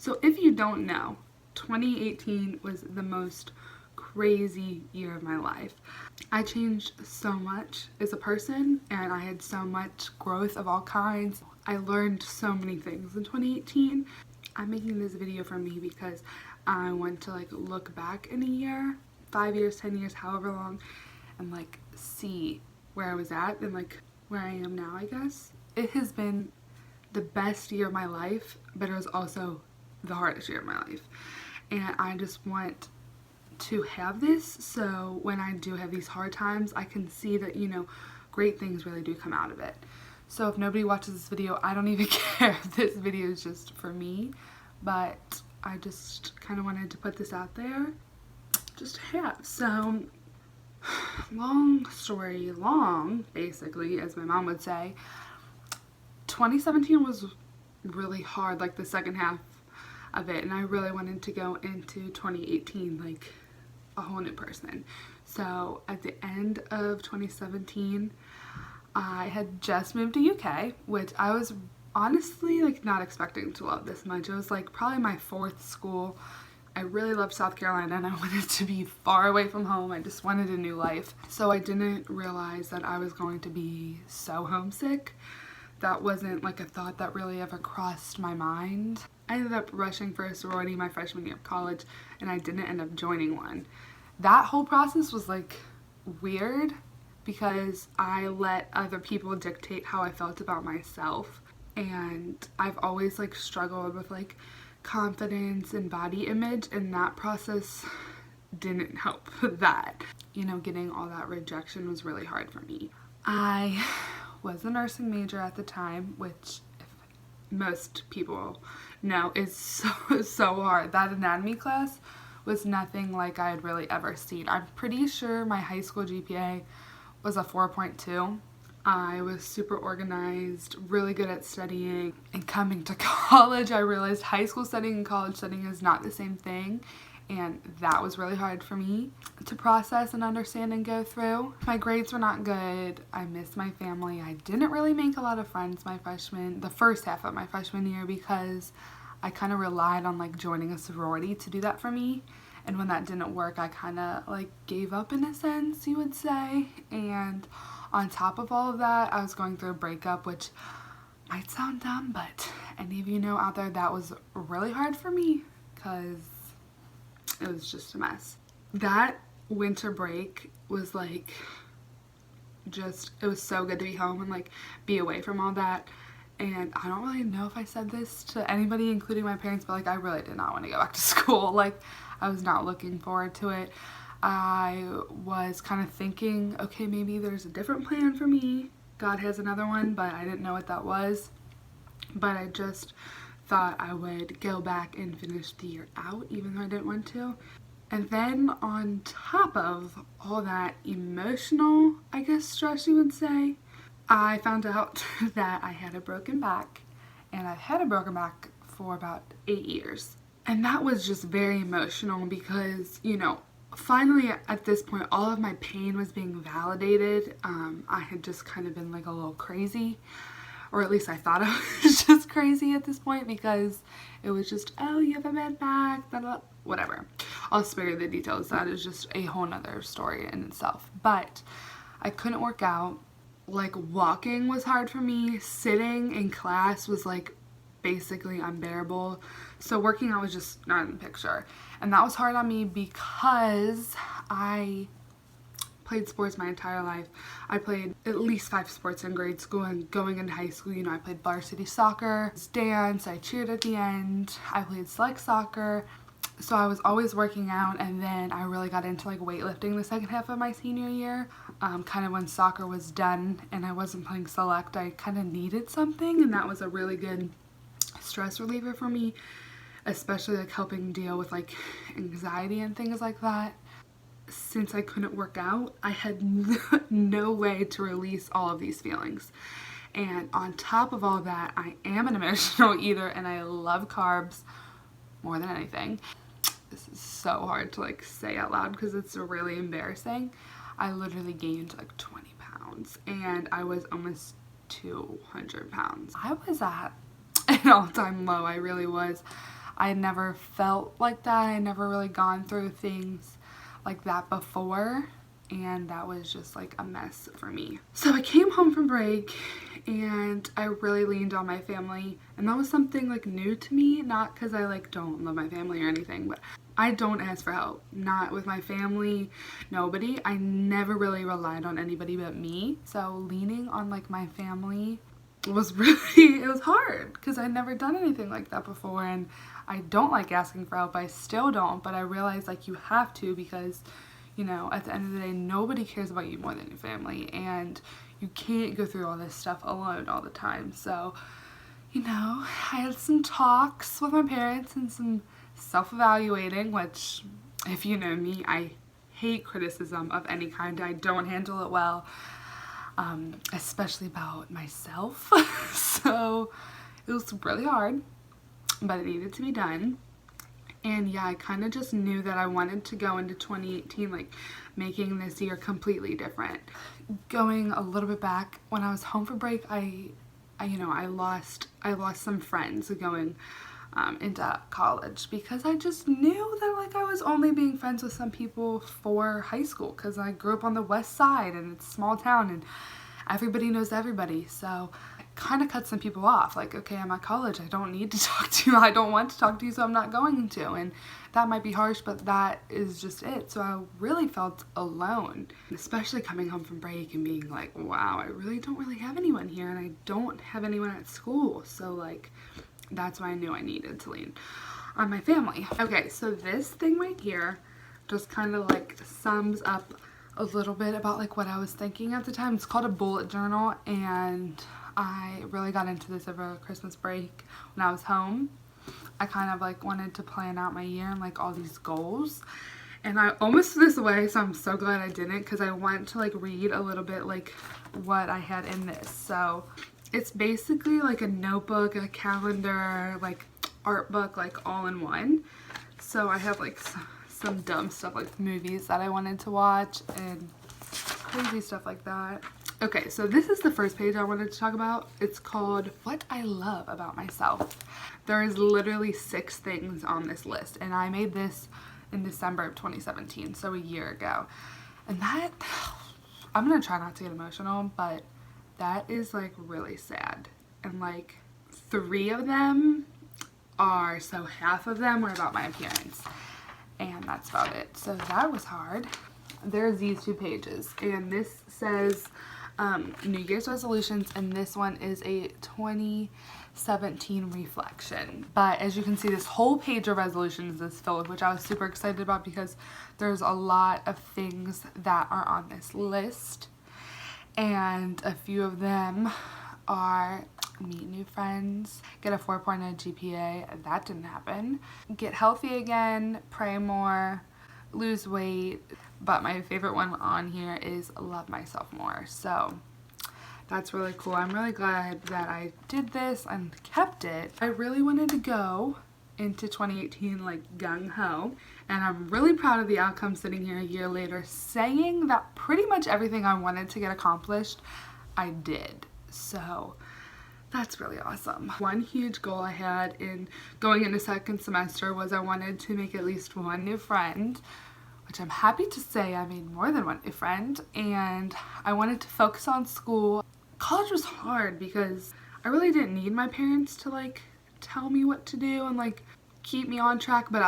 So if you don't know, 2018 was the most crazy year of my life. I changed so much as a person and I had so much growth of all kinds. I learned so many things in 2018. I'm making this video for me because I want to like look back in a year, 5 years, 10 years, however long, and like see where I was at and like where I am now, I guess. It has been the best year of my life, but it was also the hardest year of my life. And I just want to have this so when I do have these hard times, I can see that, you know, great things really do come out of it. So if nobody watches this video, I don't even care if this video is just for me, but I just kind of wanted to put this out there just to have. So long story long, basically, as my mom would say, 2017 was really hard, like the second half of it, and I really wanted to go into 2018 like a whole new person. So at the end of 2017, I had just moved to UK, which I was honestly like not expecting to love this much. It was like probably my fourth school. I really loved South Carolina and I wanted to be far away from home. I just wanted a new life. So I didn't realize that I was going to be so homesick. That wasn't like a thought that really ever crossed my mind. I ended up rushing for a sorority my freshman year of college and I didn't end up joining one. That whole process was like weird because I let other people dictate how I felt about myself, and I've always like struggled with like confidence and body image, and that process didn't help that. You know, getting all that rejection was really hard for me. I was a nursing major at the time, which if most people know is so hard. That anatomy class was nothing like I had really ever seen. I'm pretty sure my high school GPA was a 4.2. I was super organized, really good at studying, and coming to college I realized high school studying and college studying is not the same thing, and that was really hard for me to process and understand and go through. My grades were not good. I missed my family. I didn't really make a lot of friends the first half of my freshman year because I kind of relied on like joining a sorority to do that for me. And when that didn't work, I kind of like gave up in a sense, you would say. And on top of all of that, I was going through a breakup, which might sound dumb, but any of you know out there, that was really hard for me because it was just a mess. That winter break was like it was so good to be home and like be away from all that. And I don't really know if I said this to anybody, including my parents, but like I really did not want to go back to school. Like I was not looking forward to it. I was kind of thinking, okay, maybe there's a different plan for me. God has another one, but I didn't know what that was. But I just thought I would go back and finish the year out, even though I didn't want to. And then on top of all that emotional, I guess, stress you would say, I found out that I had a broken back, and I've had a broken back for about 8 years. And that was just very emotional because, you know, finally at this point, all of my pain was being validated. I had just kind of been like a little crazy, or at least I thought I was just crazy at this point because it was just, oh, you have a bad back, blah, blah, whatever. I'll spare you the details. That is just a whole nother story in itself. But I couldn't work out. Like walking was hard for me. Sitting in class was like basically unbearable. So working out was just not in the picture. And that was hard on me because I played sports my entire life. I played at least 5 sports in grade school, and going into high school, you know, I played varsity soccer, dance, I cheered at the end, I played select soccer. So I was always working out, and then I really got into like weightlifting the second half of my senior year. Kind of when soccer was done and I wasn't playing select, I kind of needed something, and that was a really good stress reliever for me, especially like helping deal with like anxiety and things like that. Since I couldn't work out, I had no way to release all of these feelings. And on top of all that, I am an emotional eater and I love carbs more than anything. This is so hard to like say out loud because it's really embarrassing. I literally gained like 20 pounds and I was almost 200 pounds. I was at an all-time low. I really was. I had never felt like that. I had never really gone through things like that before, and that was just like a mess for me. So I came home from break and I really leaned on my family, and that was something like new to me, not because I like don't love my family or anything, but I don't ask for help. Not with my family, nobody. I never really relied on anybody but me. So leaning on like my family was really, it was hard because I'd never done anything like that before, and I don't like asking for help. I still don't, but I realized like you have to, because you know, at the end of the day, nobody cares about you more than your family, and you can't go through all this stuff alone all the time. So, you know, I had some talks with my parents and some self-evaluating, which, if you know me, I hate criticism of any kind. I don't handle it well, especially about myself. So it was really hard, but it needed to be done. And yeah, I kind of just knew that I wanted to go into 2018 like making this year completely different. Going a little bit back, when I was home for break, I lost some friends going into college, because I just knew that like I was only being friends with some people for high school, because I grew up on the west side and it's a small town and everybody knows everybody. So kind of cut some people off. Like, okay, I'm at college, I don't need to talk to you, I don't want to talk to you, so I'm not going to. And that might be harsh, but that is just it. So I really felt alone, especially coming home from break and being like, wow, I really don't really have anyone here, and I don't have anyone at school. So like, that's why I knew I needed to lean on my family. Okay, so this thing right here just kind of like sums up a little bit about like what I was thinking at the time. It's called a bullet journal, and I really got into this over Christmas break when I was home. I kind of like wanted to plan out my year and like all these goals, and I almost threw this away, so I'm so glad I didn't, because I want to like read a little bit like what I had in this. So it's basically like a notebook, a calendar, like art book, like all in one. So I have like some dumb stuff like movies that I wanted to watch and crazy stuff like that. Okay, so this is the first page I wanted to talk about. It's called What I Love About Myself. There is literally 6 things on this list, and I made this in December of 2017, so a year ago. And that, I'm gonna try not to get emotional, but that is like really sad. And like 3 of them are, so half of them were about my appearance, and that's about it. So that was hard. There's these 2 pages, and this says New Year's resolutions, and this one is a 2017 reflection. But as you can see, this whole page of resolutions is filled, which I was super excited about, because there's a lot of things that are on this list, and a few of them are meet new friends, get a 4.0 GPA, that didn't happen, get healthy again, pray more, lose weight. But my favorite one on here is love myself more. So that's really cool. I'm really glad that I did this and kept it. I really wanted to go into 2018 like gung-ho, and I'm really proud of the outcome sitting here a year later saying that pretty much everything I wanted to get accomplished I did. So that's really awesome. One huge goal I had in going into second semester was I wanted to make at least 1 new friend, which I'm happy to say I made more than 1 new friend, and I wanted to focus on school. College was hard because I really didn't need my parents to like tell me what to do and like keep me on track, but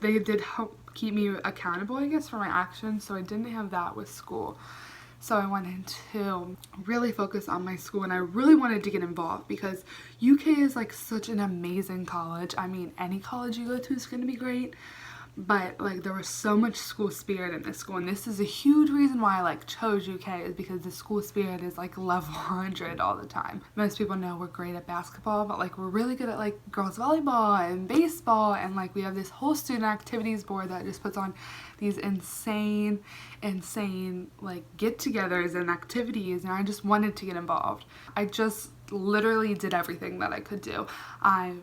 they did help keep me accountable, I guess, for my actions, so I didn't have that with school. So I wanted to really focus on my school, and I really wanted to get involved because UK is like such an amazing college. I mean, any college you go to is going to be great, but like there was so much school spirit in this school, and this is a huge reason why I like chose UK, is because the school spirit is like level 100 all the time. Most people know we're great at basketball, but like we're really good at like girls volleyball and baseball, and like we have this whole student activities board that just puts on these insane like get-togethers and activities, and I just wanted to get involved. I just literally did everything that I could do. I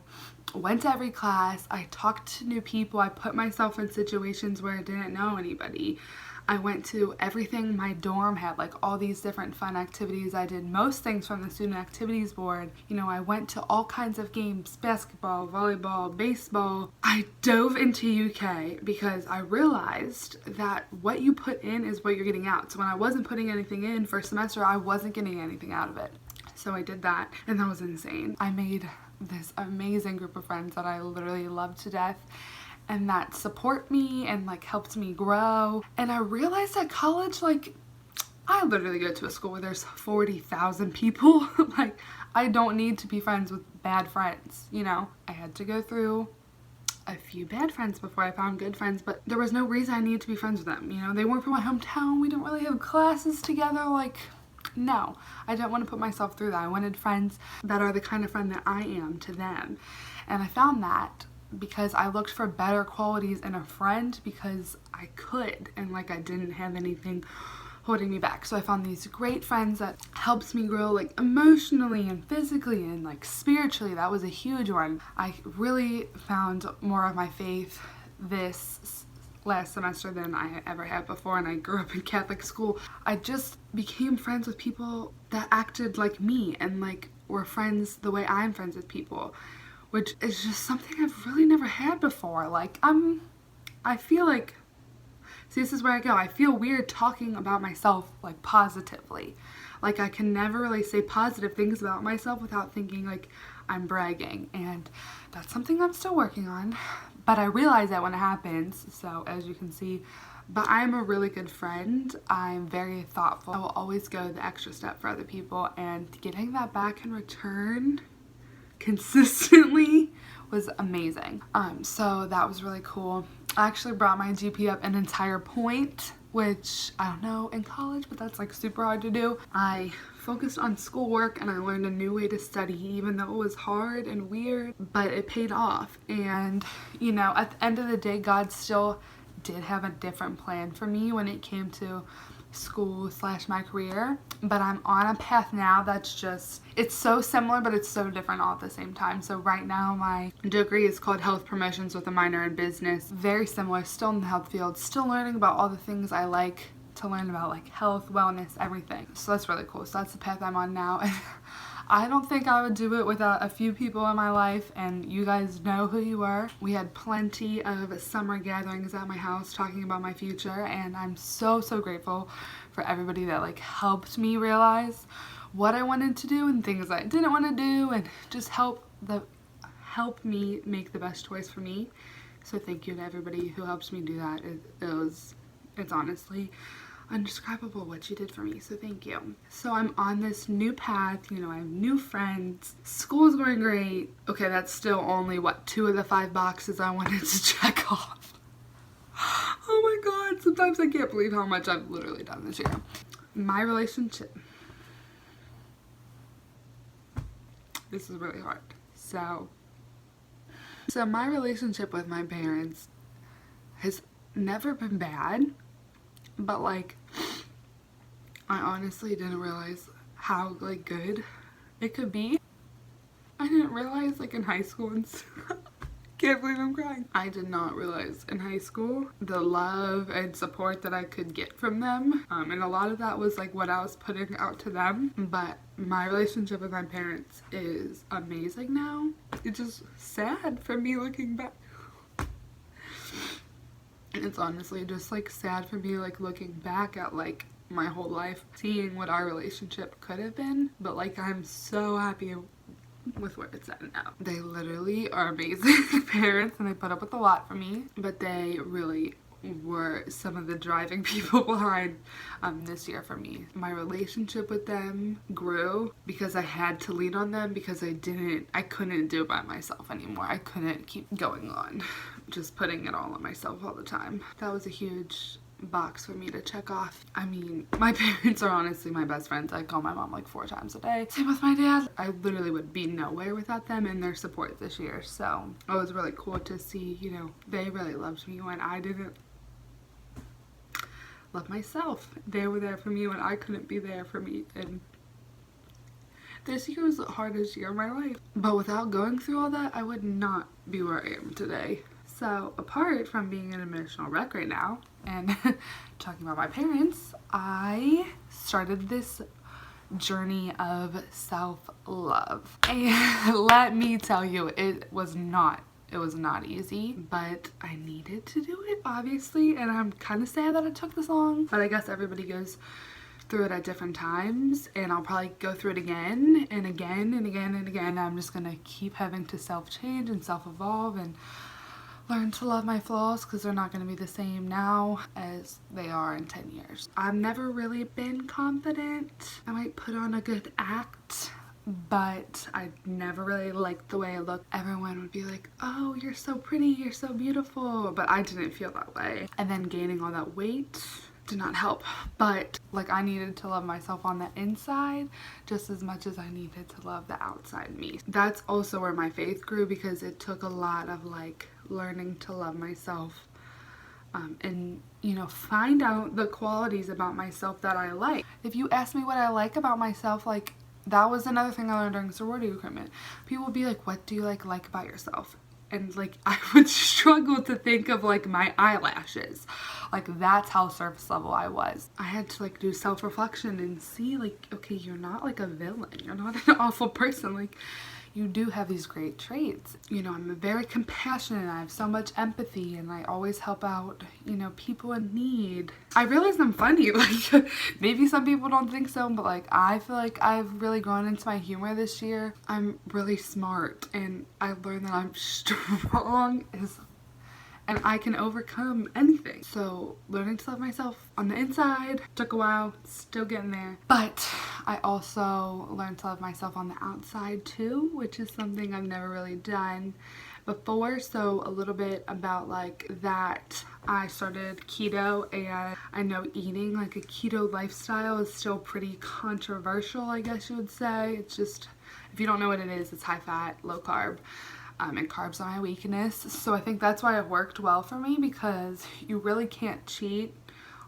went to every class, I talked to new people, I put myself in situations where I didn't know anybody. I went to everything. My dorm had like all these different fun activities. I did most things from the student activities board. You know, I went to all kinds of games, basketball, volleyball, baseball. I dove into UK because I realized that what you put in is what you're getting out. So when I wasn't putting anything in first semester, I wasn't getting anything out of it. So I did that, and that was insane. I made this amazing group of friends that I literally love to death, and that support me and like helped me grow. And I realized at college, like, I literally go to a school where there's 40,000 people. Like, I don't need to be friends with bad friends, you know? I had to go through a few bad friends before I found good friends, but there was no reason I needed to be friends with them. You know, they weren't from my hometown. We didn't really have classes together. Like, no, I don't want to put myself through that. I wanted friends that are the kind of friend that I am to them. And I found that because I looked for better qualities in a friend because I could, and like I didn't have anything holding me back. So I found these great friends that helps me grow like emotionally and physically and like spiritually. That was a huge one. I really found more of my faith this last semester than I ever had before, and I grew up in Catholic school. I just became friends with people that acted like me and like were friends the way I'm friends with people, which is just something I've really never had before. Like, I feel like, see, this is where I go. I feel weird talking about myself like positively. Like, I can never really say positive things about myself without thinking like I'm bragging, and that's something I'm still working on. But I realize that when it happens, so as you can see, but I'm a really good friend. I'm very thoughtful. I will always go the extra step for other people, and getting that back in return consistently was amazing. So that was really cool. I actually brought my GPA up an entire point, which I don't know in college, but that's like super hard to do. I focused on schoolwork and I learned a new way to study, even though it was hard and weird, but it paid off. And you know, at the end of the day, God still did have a different plan for me when it came to school / my career, but I'm on a path now that's just, it's so similar but it's so different all at the same time. So right now my degree is called health promotions with a minor in business. Very similar, still in the health field, still learning about all the things I like to learn about, like health, wellness, everything. So that's really cool. So that's the path I'm on now. I don't think I would do it without a few people in my life, and you guys know who you are. We had plenty of summer gatherings at my house talking about my future, and I'm so grateful for everybody that like helped me realize what I wanted to do and things I didn't want to do, and just help me make the best choice for me. So thank you to everybody who helps me do that. It's honestly indescribable what you did for me, so thank you. So I'm on this new path, you know, I have new friends, school's going great. Okay, that's still only what, 2 of the 5 boxes I wanted to check off. Oh my god, sometimes I can't believe how much I've literally done this year. My relationship, this is really hard. So my relationship with my parents has never been bad, but like, I honestly didn't realize how like good it could be. I didn't realize like in high school and can't believe I'm crying. I did not realize in high school the love and support that I could get from them. And a lot of that was like what I was putting out to them. But my relationship with my parents is amazing now. It's just sad for me looking back. It's honestly just like sad for me like looking back at like my whole life, seeing what our relationship could have been. But like, I'm so happy with where it's at now. They literally are amazing parents, and they put up with a lot for me, but they really were some of the driving people behind this year for me. My relationship with them grew because I had to lean on them, because I couldn't do it by myself anymore. I couldn't keep going on just putting it all on myself all the time. That was a huge box for me to check off. I mean, my parents are honestly my best friends. I call my mom like 4 times a day. Same with my dad. I literally would be nowhere without them and their support this year. So it was really cool to see, you know, they really loved me when I didn't love myself. They were there for me when I couldn't be there for me. And this year was the hardest year of my life. But without going through all that, I would not be where I am today. So apart from being an emotional wreck right now and talking about my parents, I started this journey of self-love. And let me tell you, it was not easy, but I needed to do it, obviously, and I'm kind of sad that it took this long, but I guess everybody goes through it at different times, and I'll probably go through it again and again and again and again. I'm just gonna keep having to self-change and self-evolve and learn to love my flaws, because they're not going to be the same now as they are in 10 years. I've never really been confident. I might put on a good act, but I never really liked the way I looked. Everyone would be like, oh, you're so pretty, you're so beautiful, but I didn't feel that way. And then gaining all that weight did not help, but like I needed to love myself on the inside just as much as I needed to love the outside me. That's also where my faith grew, because it took a lot of like learning to love myself and, you know, find out the qualities about myself that I like. If you ask me what I like about myself, like that was another thing I learned during sorority recruitment. People would be like, what do you like about yourself? And like I would struggle to think of like my eyelashes. Like that's how surface level I was. I had to like do self-reflection and see like, okay, you're not like a villain. You're not an awful person. Like you do have these great traits. You know, I'm very compassionate. I have so much empathy, and I always help out, you know, people in need. I realize I'm funny. Like maybe some people don't think so, but like I feel like I've really grown into my humor this year. I'm really smart, and I learned that I'm strong and I can overcome anything. So learning to love myself on the inside took a while, still getting there. But I also learned to love myself on the outside too, which is something I've never really done before. So a little bit about like that. I started keto, and I know eating like a keto lifestyle is still pretty controversial, I guess you would say. It's just, if you don't know what it is, it's high fat, low carb. And carbs are my weakness. So I think that's why it worked well for me, because you really can't cheat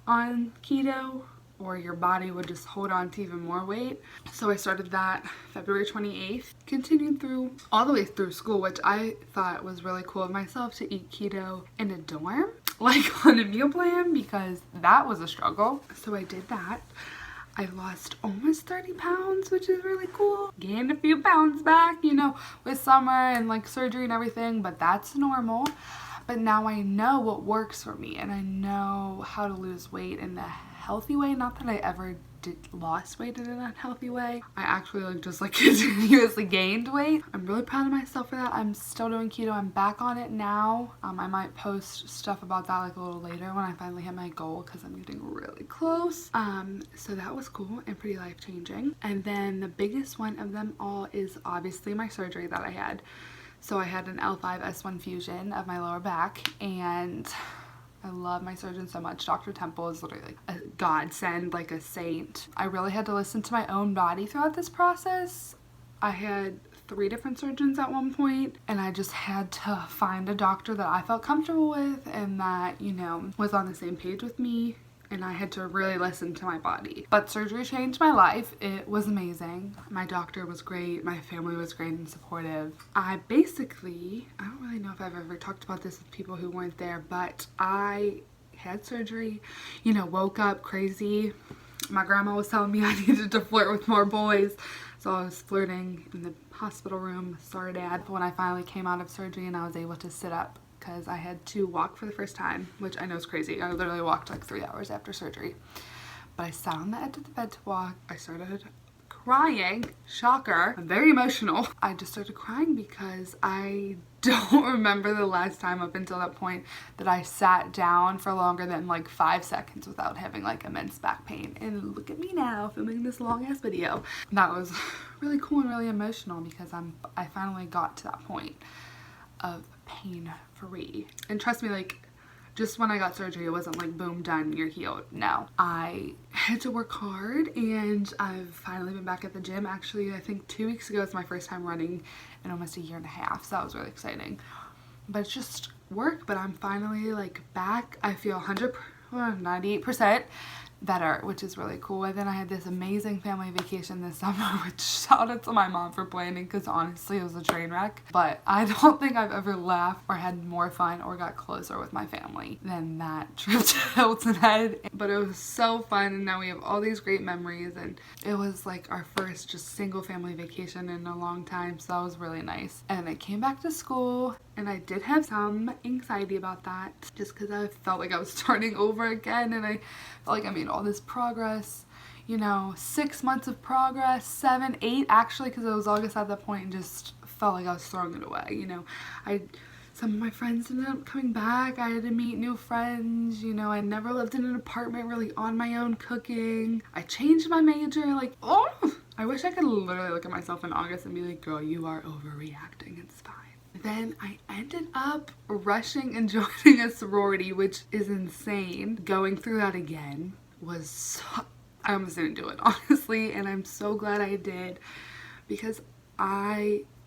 on keto or your body would just hold on to even more weight. So I started that February 28th, continued through all the way through school, which I thought was really cool of myself to eat keto in a dorm, like on a meal plan, because that was a struggle. So I did that. I lost almost 30 pounds, which is really cool. Gained a few pounds back, you know, with summer and like surgery and everything, but that's normal. But now I know what works for me, and I know how to lose weight in a healthy way. Not that I ever lost weight in an unhealthy way. I actually like continuously gained weight. I'm really proud of myself for that. I'm still doing keto. I'm back on it now. I might post stuff about that like a little later when I finally hit my goal, because I'm getting really close. So that was cool and pretty life-changing. And then the biggest one of them all is obviously my surgery that I had. So I had an L5-S1 fusion of my lower back, and I love my surgeon so much. Dr. Temple is literally like a godsend, like a saint. I really had to listen to my own body throughout this process. I had 3 different surgeons at one point, and I just had to find a doctor that I felt comfortable with and that, you know, was on the same page with me. And I had to really listen to my body. But surgery changed my life. It was amazing. My doctor was great. My family was great and supportive. I don't really know if I've ever talked about this with people who weren't there, but I had surgery, you know, woke up crazy. My grandma was telling me I needed to flirt with more boys. So I was flirting in the hospital room. Sorry, Dad. When I finally came out of surgery and I was able to sit up, because I had to walk for the first time, which I know is crazy. I literally walked like 3 hours after surgery. But I sat on the edge of the bed to walk. I started crying. Shocker. I'm very emotional. I just started crying because I don't remember the last time up until that point that I sat down for longer than like 5 seconds without having like immense back pain. And look at me now filming this long ass video. That was really cool and really emotional, because I finally got to that point of pain free. And trust me, like, just when I got surgery, it wasn't like boom, done, you're healed. No, I had to work hard, and I've finally been back at the gym. Actually, I think 2 weeks ago was my first time running in almost a year and a half, so that was really exciting. But it's just work, but I'm finally like back. I feel 98%, better, which is really cool. And then I had this amazing family vacation this summer, which shout out to my mom for planning, because honestly it was a train wreck. But I don't think I've ever laughed or had more fun or got closer with my family than that trip to Hilton Head. But it was so fun, and now we have all these great memories, and it was like our first just single family vacation in a long time, so that was really nice. And I came back to school, and I did have some anxiety about that, just because I felt like I was starting over again, and I felt like I made all this progress, you know, 6 months of progress, 7, 8 actually, because it was August at that point, and just felt like I was throwing it away, you know. Some of my friends ended up coming back. I had to meet new friends, you know. I never lived in an apartment really on my own cooking. I changed my major, like, oh! I wish I could literally look at myself in August and be like, girl, you are overreacting, it's fine. Then I ended up rushing and joining a sorority, which is insane. Going through that again was so, I almost didn't do it, honestly, and I'm so glad I did, because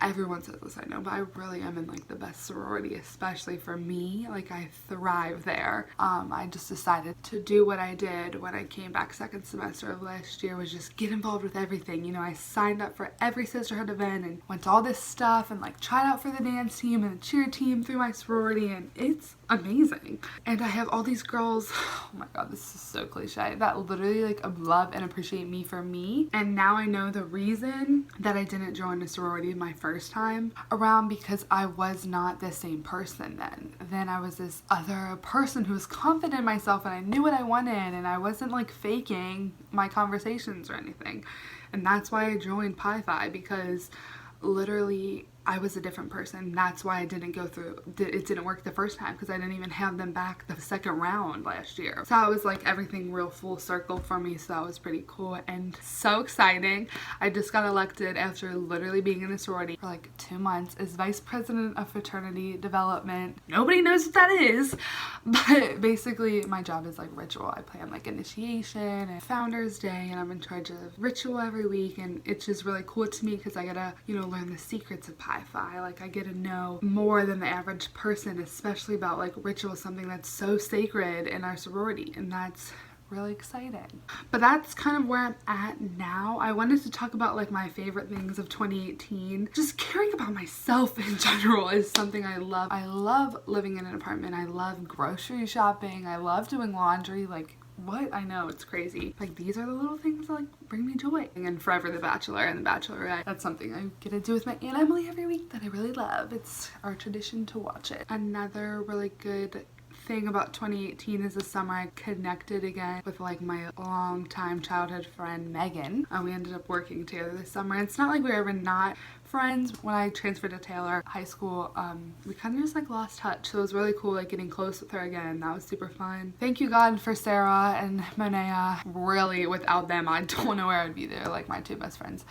everyone says this, I know, but I really am in like the best sorority, especially for me. Like, I thrive there. I just decided to do what I did when I came back second semester of last year, was just get involved with everything. You know, I signed up for every sisterhood event and went to all this stuff, and like tried out for the dance team and the cheer team through my sorority, and it's amazing. And I have all these girls, oh my god, this is so cliche, that literally like love and appreciate me for me. And now I know the reason that I didn't join a sorority my first time around, because I was not the same person then. Then I was this other person who was confident in myself, and I knew what I wanted, and I wasn't like faking my conversations or anything. And that's why I joined Pi Phi, because literally I was a different person. That's why I didn't go through, it didn't work the first time, because I didn't even have them back the second round last year. So it was like everything real full circle for me, so that was pretty cool and so exciting. I just got elected after literally being in a sorority for like 2 months as vice president of fraternity development. Nobody knows what that is, but basically my job is like ritual. I plan like initiation and founders day, and I'm in charge of ritual every week, and it's just really cool to me because I gotta, you know, learn the secrets of Pi Phi. Like, I get to know more than the average person, especially about like ritual, something that's so sacred in our sorority, and that's really exciting. But that's kind of where I'm at now. I wanted to talk about like my favorite things of 2018. Just caring about myself in general is something I love. I love living in an apartment. I love grocery shopping. I love doing laundry. Like, what? I know, it's crazy. Like, these are the little things that like bring me joy. And Forever the Bachelor and the Bachelorette, that's something I get to do with my Aunt Emily every week that I really love. It's our tradition to watch it. Another really good thing about 2018 is this summer I connected again with like my longtime childhood friend Megan. We ended up working together this summer. It's not like we were ever not friends. When I transferred to Taylor High School, we kind of just like lost touch, so it was really cool like getting close with her again. That was super fun. Thank you God for Sarah and Monea. Really, without them I don't know where I'd be. They're like my two best friends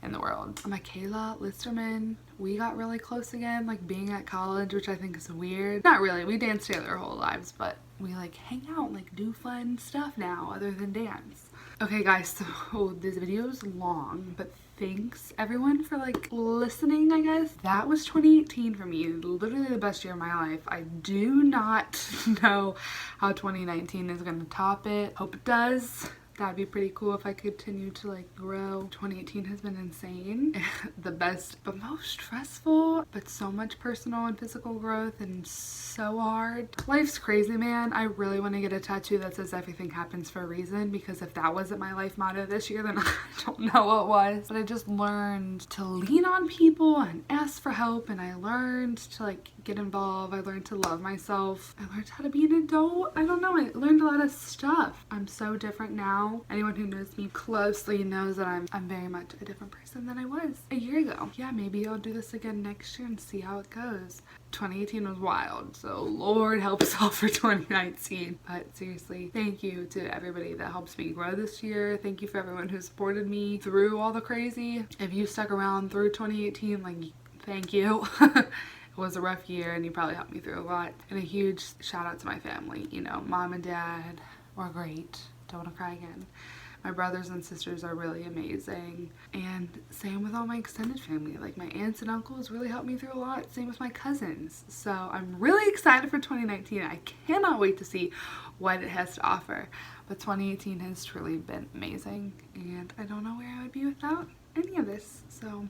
in the world. Michaela Listerman, we got really close again, like being at college, which I think is weird. Not really, we danced together our whole lives, but we like hang out and like do fun stuff now other than dance. Okay guys, so this video is long, but thanks everyone for like listening, I guess. That was 2018 for me, literally the best year of my life. I do not know how 2019 is gonna top it. Hope it does. That'd be pretty cool if I continue to like grow. 2018 has been insane. The best, but most stressful, but so much personal and physical growth, and so hard. Life's crazy, man. I really want to get a tattoo that says everything happens for a reason, because if that wasn't my life motto this year, then I don't know what was. But I just learned to lean on people and ask for help, and I learned to like get involved. I learned to love myself. I learned how to be an adult. I don't know, I learned a lot of stuff. I'm so different now. Anyone who knows me closely knows that I'm very much a different person than I was a year ago. Yeah, maybe I'll do this again next year and see how it goes. 2018 was wild, so Lord help us all for 2019. But seriously, thank you to everybody that helps me grow this year. Thank you for everyone who supported me through all the crazy. If you stuck around through 2018, like, thank you. It was a rough year and you probably helped me through a lot. And a huge shout out to my family. You know, mom and dad were great. Don't want to cry again. My brothers and sisters are really amazing, and same with all my extended family. Like my aunts and uncles really helped me through a lot, same with my cousins. So I'm really excited for 2019. I cannot wait to see what it has to offer. But 2018 has truly been amazing, and I don't know where I would be without any of this. So